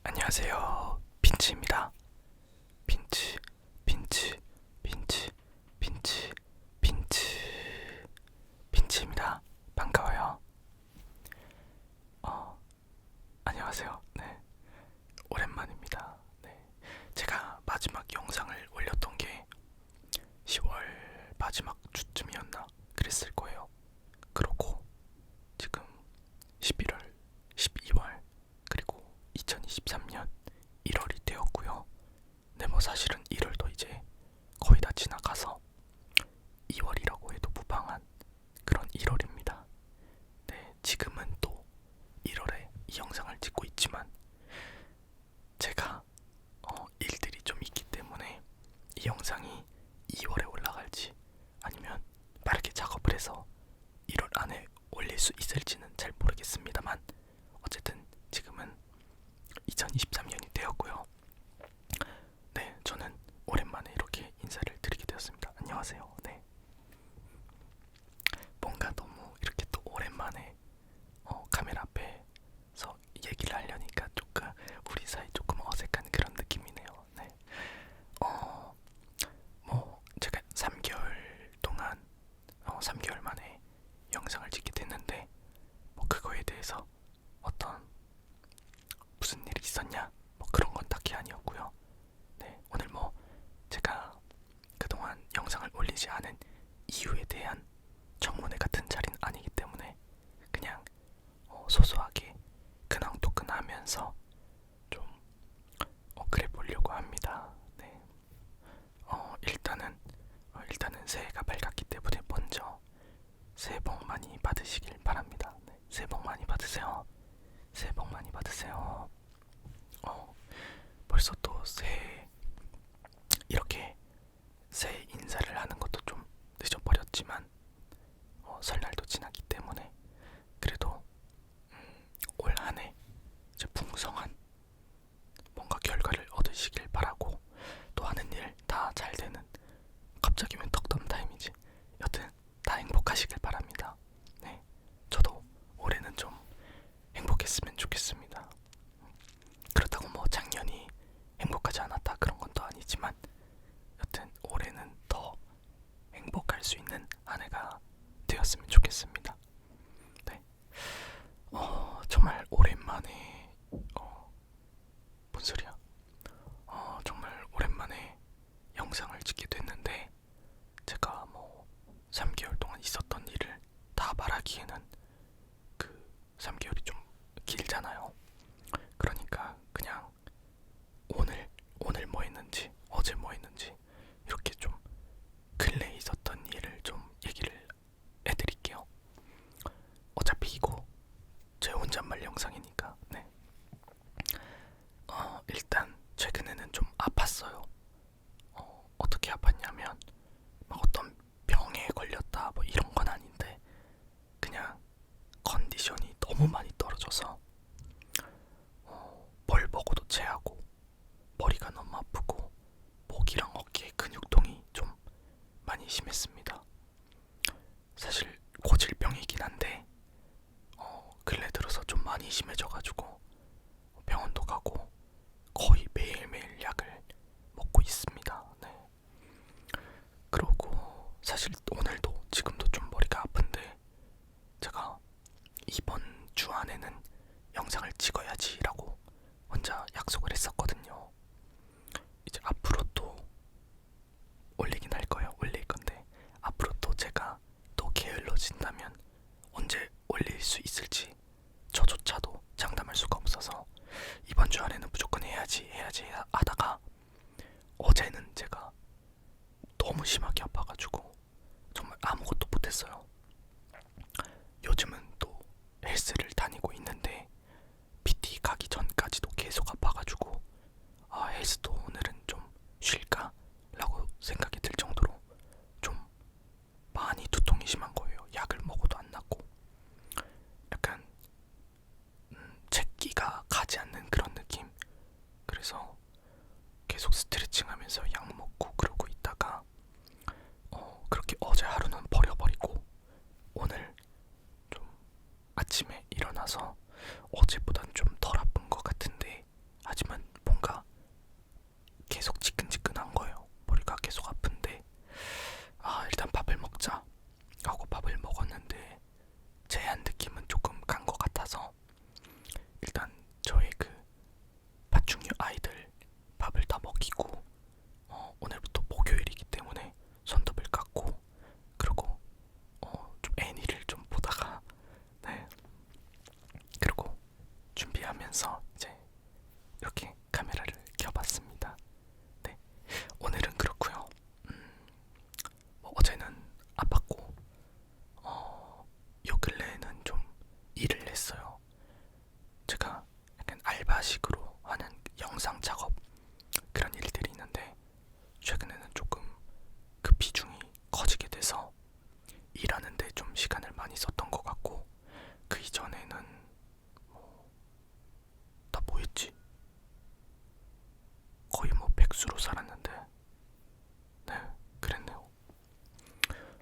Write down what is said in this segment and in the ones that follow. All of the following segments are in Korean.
안녕하세요. 빈츠입니다. 빈츠, 빈츠, 빈츠, 빈츠, 빈츠, 빈츠입니다. 반가워요. 안녕하세요. 네, 오랜만입니다. 네, 제가 마지막 영상을 올렸던 게 10월 마지막 주쯤이었나 그랬을 거예요. 그러고 지금 11월, 12월, 그리고 2023년 1월이 되었고요. 네, 뭐 사실은 1월도 이제 거의 다 지나가서 2월이라고 해도 무방한 그런 1월입니다. 네, 지금은 또 1월에 이 영상을 찍고 있지만 제가 일들이 좀 있기 때문에 이 영상이 2월에 올라갈지 아니면 빠르게 작업을 해서 1월 안에 올릴 수 있을지는 잘 모르겠습니다만 어쨌든 지금은 2023년이 되었고요. 네, 저는 오랜만에 이렇게 인사를 드리게 되었습니다. 안녕하세요. 네, 뭔가 너무 이렇게 또 오랜만에 카메라 앞에서 얘기를 하려니까 조금 우리 사이 조금 어색한 그런 느낌이네요. 네, 뭐 제가 3개월 동안 3개월 만에 영상을 찍게 됐는데 뭐 그거에 대해서 어떤 무슨 일이 있었냐 뭐 그런 건 딱히 아니었고요. 네, 오늘 뭐 제가 그동안 영상을 올리지 않은 이유에 대한 청문회 같은 자리는 아니기 때문에 그냥 소소하게 근황토크하면서 좀 그래 보려고 합니다. 네, 일단은 새해가 밝았기 때문에 먼저 새해 복 많이 받으시길 바랍니다. 네, 새해 복 많이 받으세요. 새해 복 많이 받으세요. 벌써 또 새해 이렇게 새해 인사를 하는 것도 좀 늦어버렸지만 설날도 지났기 때문에 그래도 올 한해 이제 풍성한 뭔가 결과를 얻으시길 바라고 또 하는 일 다 잘 되는 갑자기 웬 덕담 타임이지 여튼 다 행복하시길 바랍니다. 네, 저도 올해는 좀 행복했으면 좋겠습니다. 그렇다고 뭐 작년이 행복하지 않았다 그런 건 또 아니지만 여튼 올해는 더 행복할 수 있는 한 해가 되었으면 좋겠습니다. 네, 정말 오랜만에 뭔 소리야? 정말 오랜만에 영상을 찍게 됐는데 제가 뭐 3개월 동안 있었던 일을 다 말하기에는 그 3개월이 좀 길잖아요. 그러니까 그냥 오늘 뭐 했는지 어제 뭐 했는지 이렇게 좀 근래에 있었던 일을 좀 얘기를 해드릴게요. 어차피 이거 제 혼잣말 영상이니까. 네. 일단 최근에는 좀 아팠어요. 어떻게 아팠냐면 막 어떤 병에 걸렸다 뭐 이런 건 아닌데 그냥 컨디션이 너무 많이 떨어져서 뭘 먹어도 체하고 머리가 너무 아프고 목이랑 어깨 근육통이 좀 많이 심했습니다. 사실 고질병이긴 한데 근래 들어서 좀 많이 심해져가지고 병원도 가고 거의 매일매일 약을 먹고 있습니다. 네. 그러고 사실 오늘도 지금도 좀 머리가 아픈데 제가 이번 주 안에는 영상을 찍어야지라고 혼자 약속을 했었거든요. 이제 앞으로 또 올리긴 할 거예요. 올릴 건데 앞으로 또 제가 또 게을러진다면 언제 올릴 수 있을지 저조차도 장담할 수가 없어서 이번 주 안에는 무조건 해야지 하다가 어제는 제가 너무 심하게 아파가지고 정말 아무것도 못했어요. 요즘은 또 헬스를 다니고 있는데 PT 가기 전까지도 계속 아파가지고 헬스도 오늘은 좀 쉴까? 라고 생각이 들 정도로 좀 많이 두통이 심한 거예요. 약을 먹어도 안 낫고 약간 제끼가 가지 않는 그런 느낌. 그래서 계속 스트레칭 하면서 약 먹고 그러고 있다가 그렇게 어제 하루는 버려버리고 오늘 좀 아침에 일어나서 어제보단 좀 덜 아픈 것 같은데 아직 하면서 이제 이렇게 카메라를 켜봤습니다. 네, 오늘은 그렇고요. 뭐 어제는 아팠고 요 근래에는 좀 일을 했어요. 제가 약간 알바식으로 하는 영상 작업 그런 일들이 있는데 최근에는 조금 그 비중이 커지게 돼서 일하는데 좀 시간을 많이 썼던 것 같고 그 이전에는 나 뭐 했지? 거의 뭐 백수로 살았는데 네, 그랬네요.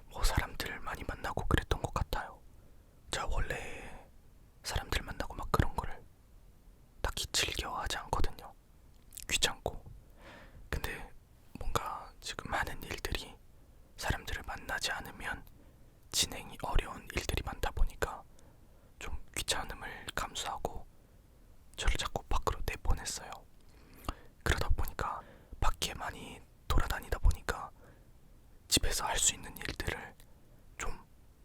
뭐 사람들 많이 만나고 그랬던 것 같아요. 제가 원래 사람들 만나고 막 그런 거를 딱히 즐겨하지 않거든요. 귀찮고. 근데 뭔가 지금 하는 일들이 사람들을 만나지 않으면 진행이 어려운 일들이 많다 보니까 좀 귀찮음을 감수하고 저를 자꾸 밖으로 내보냈어요. 그러다 보니까 밖에 많이 돌아다니다 보니까 집에서 할 수 있는 일들을 좀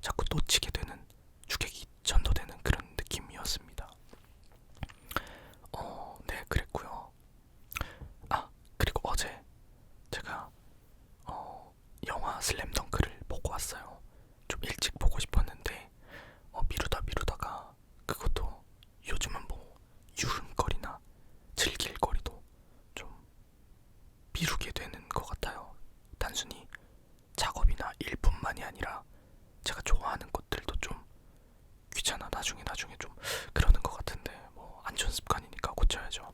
자꾸 놓치게 되는, 주객이 전도되는 그런 느낌이었습니다. 네, 그랬고요. 아, 그리고 어제 제가 영화 슬램덩크를 보고 왔어요. 좀 일찍 보고 싶었는데 미루다가 그것도 요즘은 뭐 유흥거리나 즐길 거리도 좀 미루게 되는 것 같아요. 단순히 작업이나 일뿐만이 아니라 제가 좋아하는 것들도 좀 귀찮아 나중에 좀 그러는 것 같은데 뭐 안 좋은 습관이니까 고쳐야죠.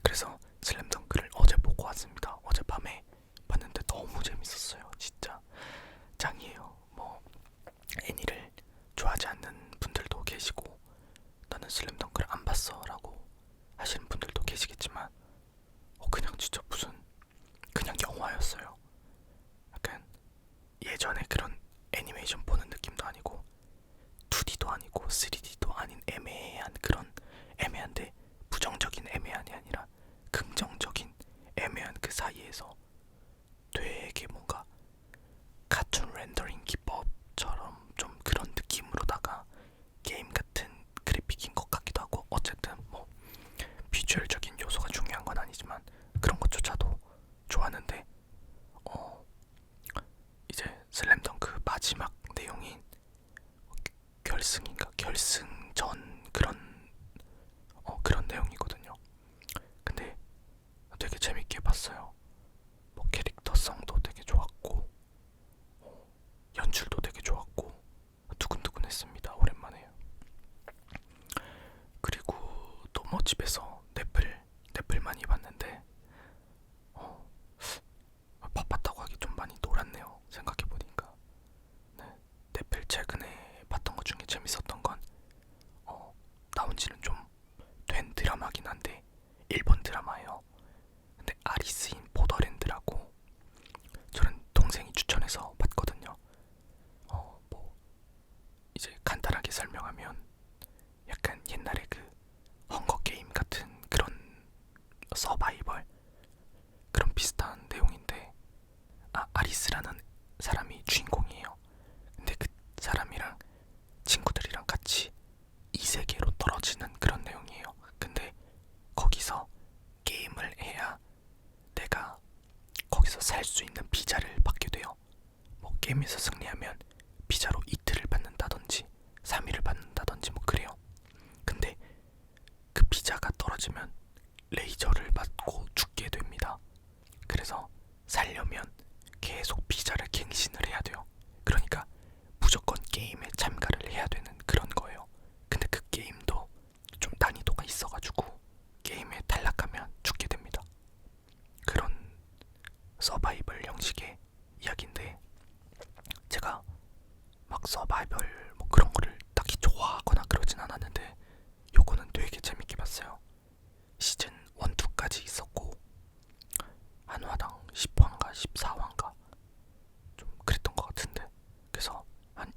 그래서 슬램덩크를 어제 보고 왔습니다. 어젯밤에 봤는데 너무 재밌었어요. 진짜 짱이에요. 뭐 애니를 좋아하지 않는 분들도 계시고 나는 슬램덩크를 안 봤어 라고 하시는 분들도 계시겠지만 그냥 진짜 무슨 그냥 영화였어요. 약간 예전에 그런 애니메이션 보는 느낌도 아니고 2D도 아니고 3D도 아닌 애매한 그런, 애매한데 부정적인 애매한이 아니라 긍정적인 애매한 그 사이에서 되게 뭔가 카툰 렌더링 기법처럼 좀 그런 느낌으로다가 게임 같은 그래픽인 것 같기도 하고, 어쨌든 뭐 비주얼적인 요소가 중요한 건 아니지만 그런 것조차도 좋았는데 이제 슬램덩크 마지막 내용인 결승전 그런 내용이거든요. 근데 되게 재밌게 봤어요. 뭐 캐릭터성도 되게 좋았고 연출도 되게 좋았고 두근두근했습니다. 오랜만에. 그리고 또 뭐 집에서 넷플 많이 봤는데 바빴다고 하기 좀 많이 놀았네요. 생각해보니까. 네, 넷플 최근에 봤던 것 중에 재밌었던 건 나온 지는 좀 된 드라마긴 한데 일본 드라마예요. 근데 아리스 인 보더랜드라고 저는 동생이 추천해서 봤거든요. 뭐 이제 간단하게 설명하면 약간 옛날에 그 헝거 게임 같은 그런 서바이벌 그런 비슷한 내용인데 아리스라는 사람이 주인공이에요. 근데 그 사람이랑 친구들이랑 같이 이 세계로 떨어지는 그런 내용이에요. 근데 거기서 게임을 해야 내가 거기서 살 수 있는 비자를 받게 돼요. 뭐 게임에서 승리하면 비자로 이틀을 받는다든지 3일을 받는다든지 뭐 그래요. 근데 그 비자가 떨어지면 레이저를 맞고 죽게 됩니다. 그래서 살려면 계속 비자를 갱신을 해야 돼요. 그러니까 무조건 게임에 참가를 해야 되는 그런 거예요. 근데 그 게임도 좀 난이도가 있어가지고 게임에 탈락하면 죽게 됩니다. 그런 서바이벌 형식의 이야기인데 제가 막 서바이벌 뭐 그런 거를 딱히 좋아하거나 그러진 않았는데 요거는 되게 재밌게 봤어요. 시즌 1, 2까지 있었고 한 화당 10화인가 14화인가 좀 그랬던 것 같은데, 그래서 한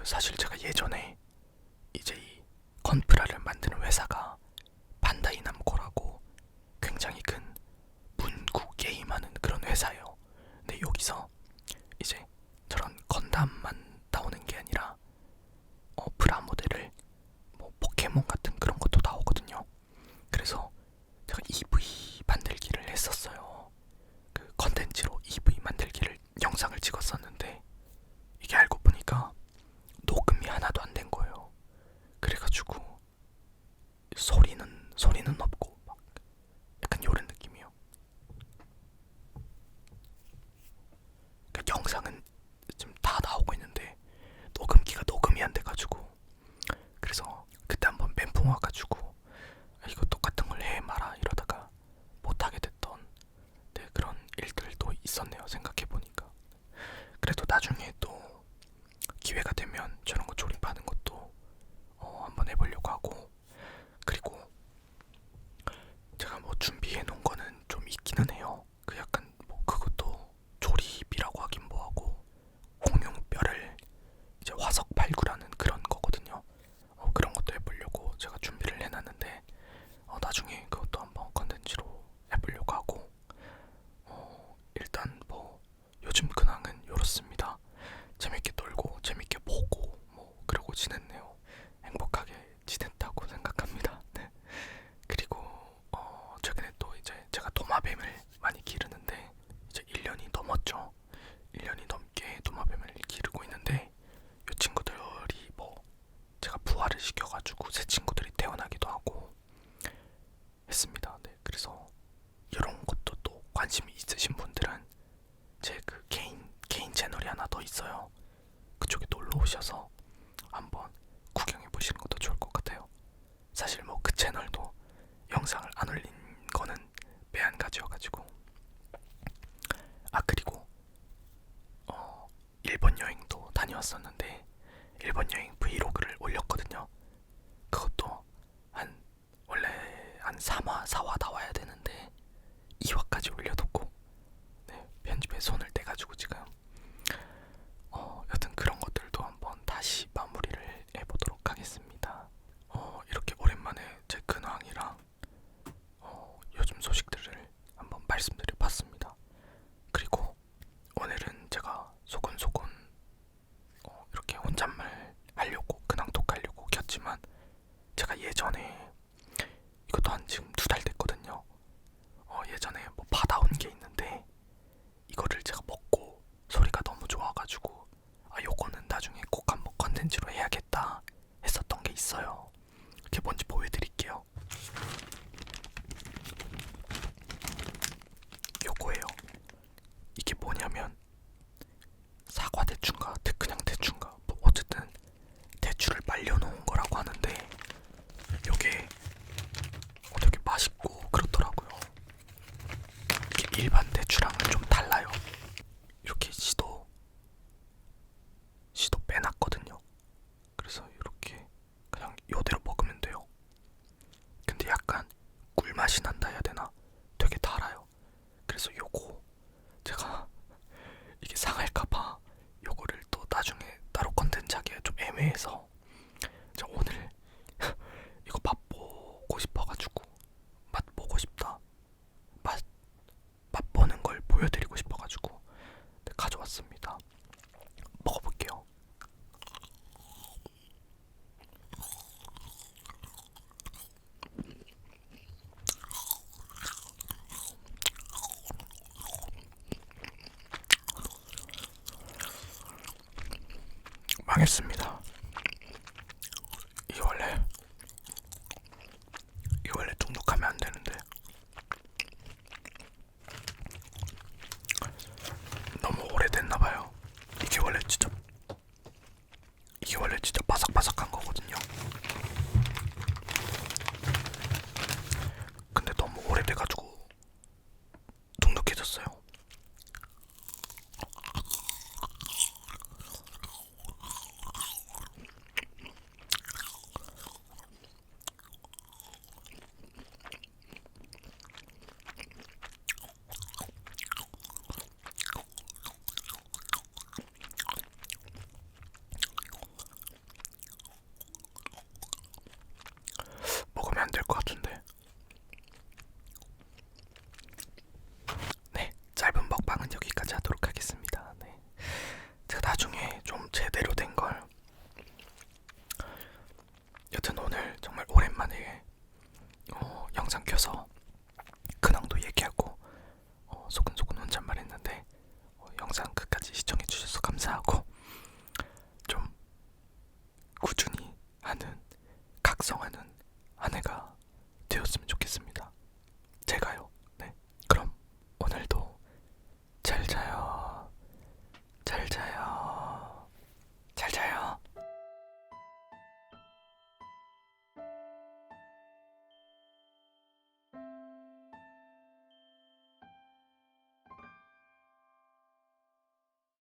사실 제가 예전에 이제 이 건프라를 만드는 회사가 반다이 남코라고 굉장히 큰 문구 게임하는 그런 회사예요. 근데 여기서 이제 저런 건담만 나오는 게 아니라 프라모델을 뭐 포켓몬 같은 그런 것도 나오거든요. 그래서 제가 EV 만들기를 했었어요. 그 컨텐츠로 EV 만들기를 영상을 찍었었는데 이게 알고 보니까 녹음이 하나도 안 된 거예요. 그래가지고 소리는 없고 막 약간 요런 느낌이요. 그러니까 영상은 지금 다 나오고 있는데 녹음기가 녹음이 안 돼가지고 그래서 그때 한번 멘붕 와가지고 이거 똑같은 걸 해 마라 이러다가 못하게 됐던 그런 일들도 있었네요. 생각해보니까. 그래도 나중에 또 기회가 되면 저런 거 조립하는 것도 한번 해보려고 하고, 그리고 제가 뭐 준비해 놓은 거는 좀 있기는 해요. 그 약간 뭐 그것도 조립이라고 하긴 뭐하고 공룡뼈를 이제 화석 발굴하는 그런 거거든요. 그런 것도 해보려고 제가 준비를 해놨는데 나중에 그것도 한번 컨텐츠로 해보려고 하고, 일단 뭐 요즘 근황은 이렇습니다. 재밌게 놀고 재밌게 보고 뭐 그러고 지냈네요. 행복하게 지냈다고 생각합니다. 네. 그리고 최근에 또 이제 제가 도마뱀을 많이 기르는데 이제 1년이 넘었죠. 1년이 넘게 도마뱀을 기르고 있는데 이 친구들이 뭐 제가 부화를 시켜가지고 새 친구들이 태어나기도 하고 했습니다. 네. 그래서 이런 것도 또 관심이 있으신 분들은 제 그 개인 채널이 하나 더 있어요. 그쪽에 놀러 오셔서 한번 구경해 보시는 것도 좋을 것 같아요. 사실 뭐 그 채널도 영상을 안 올린 거는 매한가지여가지고. 그리고 일본 여행도 다녀왔었는데 일본 여행 브이로그를 올렸거든요. 그것도 원래 한 3화 4화 나와야 되는데 2화까지 올려놓고 편집에 손을 떼가지고 지금 여튼 그런 것들도 한번 다시 마무리를 해보도록 하겠습니다. 이렇게 오랜만에 제 근황이랑 요즘 소식들을 한번 말씀드려봤습니다. 그리고 오늘은 제가 소곤소곤 이렇게 혼잣말 하려고 근황톡 하려고 켰지만 제가 예전에 이것도 한 지금 2달 됐거든요. 예전에 뭐 받아온 게 있는데 이거를 제가 먹고 소리가 너무 좋아가지고 요거는 나중에 꼭 한번 컨텐츠로 해야겠다 했었던 게 있어요. 그게 뭔지 보여드릴게요. 요거예요. 이게 뭐냐면 사과 대추인가 그냥 대추인가 뭐 어쨌든 대추를 말려놓은 거라고 하는데 요게 되게 맛있고 그렇더라고요. 이게 일반 대추랑은 좀 달라요. 이렇게 씨도 빼놨거든요. 그래서 이렇게 그냥 요대로 먹으면 돼요. 근데 약간 꿀맛이 난다 해야 되나? 되게 달아요. 그래서 요거 제가 이게 상할까봐 요거를 또 나중에 따로 컨텐츠 하기가 좀 애매해서 저 오늘 이거 맛보고 싶어가지고 맛보고 싶다 맛보는 걸 보여드리고 싶어가지고 가져왔습니다. 먹어볼게요. 망했습니다. 이게 원래 눅눅하면 안 되는데 너무 오래됐나봐요. 이게 원래 진짜 바삭바삭한 거거든요. 근데 너무 오래돼가지고 눅눅해졌어요. 것 같은데. 네, 짧은 먹방은 여기까지 하도록 하겠습니다. 네, 제가 나중에 좀 제대로 된 걸. 여튼 오늘 정말 오랜만에 영상 켜서 근황도 얘기하고 소근소근 혼잣말했는데 영상 끝까지 시청해주셔서 감사하고 좀 꾸준히 하는 각성하는 한 해가 되었으면 좋겠습니다. 제가요. 네, 그럼 오늘도 잘 자요. 잘 자요.